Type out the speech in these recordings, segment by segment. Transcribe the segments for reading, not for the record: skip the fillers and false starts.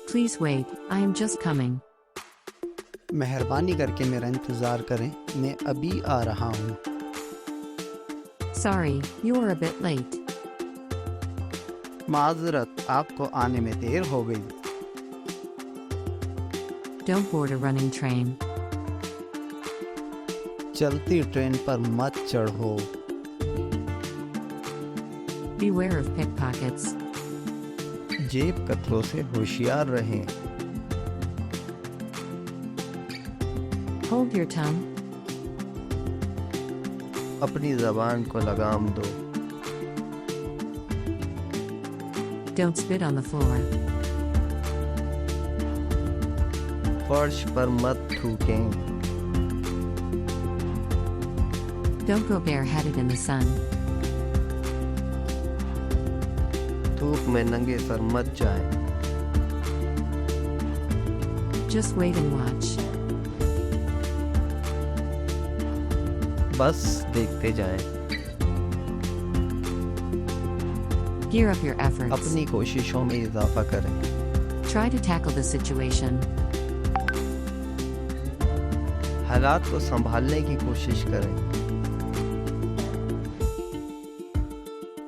Please wait, I am just coming. मेहरबानी करके मेरा इंतज़ार करें, मैं अभी आ रहा हूँ। Sorry, you are a bit late. माज़रत, आपको आने में देर हो गई। Don't board a running train. चलती ट्रेन पर मत चढ़ो। Beware of pickpockets. जेब कतरों से होशियार रहें। Hold your tongue. अपनी ज़बान को लगाम दो। Don't spit on the floor. फर्श पर मत थूकें। Don't go bareheaded in the sun. धूप में नंगे सर मत जाएं। Just wait and watch. बस देखते जाएं। Gear up your efforts. अपनी कोशिशों में इजाफा करें। Try to tackle the situation. हालात को संभालने की कोशिश करें।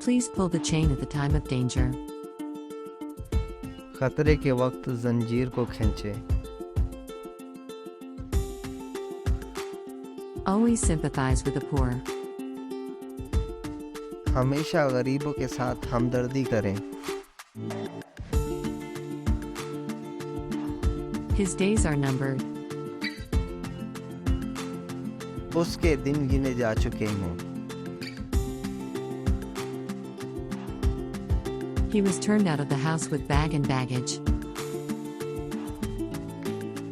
Please pull the chain at the time of danger. खतरे के वक्त जंजीर को खींचें। Always sympathize with the poor. हमेशा गरीबों के साथ हमदर्दी करें। His days are numbered. उसके दिन गिने जा चुके हैं। He was turned out of the house with bag and baggage.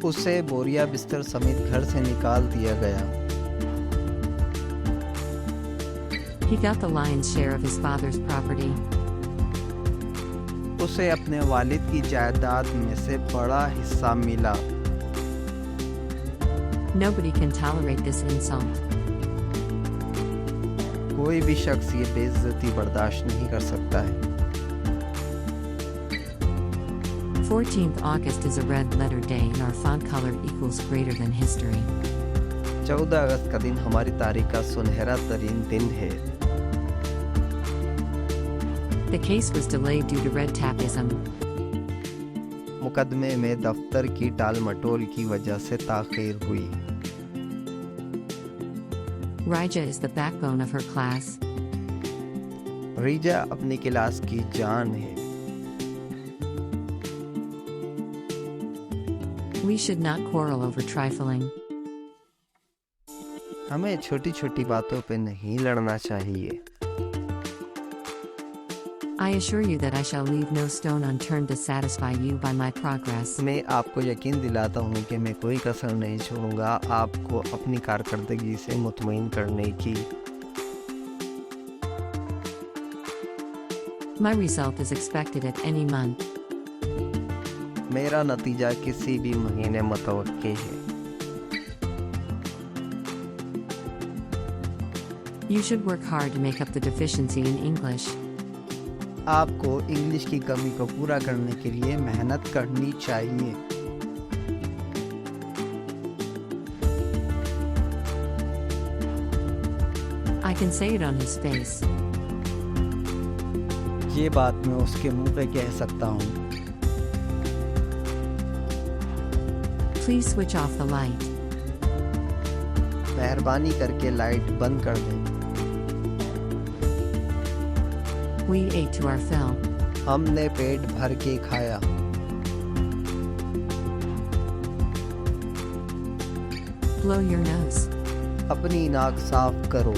उसे बोरिया बिस्तर समेत घर से निकाल दिया गया। He got the lion's share of his father's property. उसे अपने वालिद की जायदाद में से बड़ा हिस्सा मिला। Nobody can tolerate this insult. कोई भी शख्स ये बेइज्जती बर्दाश्त नहीं कर सकता है। 14th August is a red letter day and our font color equals greater than history. 14 अगस्त का दिन हमारी तारीख का सुनहरा तरीन दिन है। The case was delayed due to red tapism. मुकदमे में दफ्तर की टाल मटोल की वजह से ताख़ीर हुई। Raija is the backbone of her class. Riza अपनी क्लास की जान है। We should not quarrel over trifling. हमें छोटी छोटी बातों पे नहीं लड़ना चाहिए। I assure you that I shall leave no stone unturned to satisfy you by my progress. मैं आपको यकीन दिलाता हूँ कि मैं कोई कसर नहीं छोड़ूंगा आपको अपनी कारकर्दगी से मुतमईन करने की। My result is expected at any month. मेरा नतीजा किसी भी महीने मुतवक्के है। You should work hard to make up the deficiency in English. आपको इंग्लिश की कमी को पूरा करने के लिए मेहनत करनी चाहिए। I can say it on his face. ये बात मैं उसके मुंह पे कह सकता हूँ। Please switch off the light. मेहरबानी करके लाइट बंद कर दें। We ate to our fill. हमने पेट भर के खाया। Blow your nose. अपनी नाक साफ करो।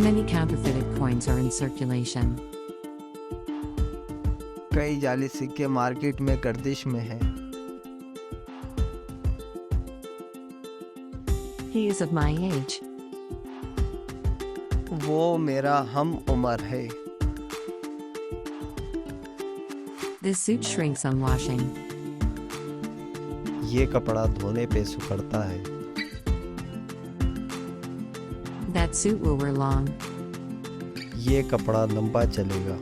Many counterfeited coins are in circulation. कई जाली सिक्के मार्केट में गर्दिश में हैं। He is of my age. वो मेरा हम उम्र है। This suit shrinks on washing. ये कपड़ा धोने पे सुखड़ता है। That suit will wear long. ये कपड़ा लंबा चलेगा।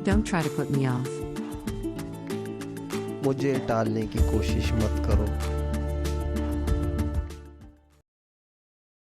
Don't try to put me off. मुझे टालने की कोशिश मत करो।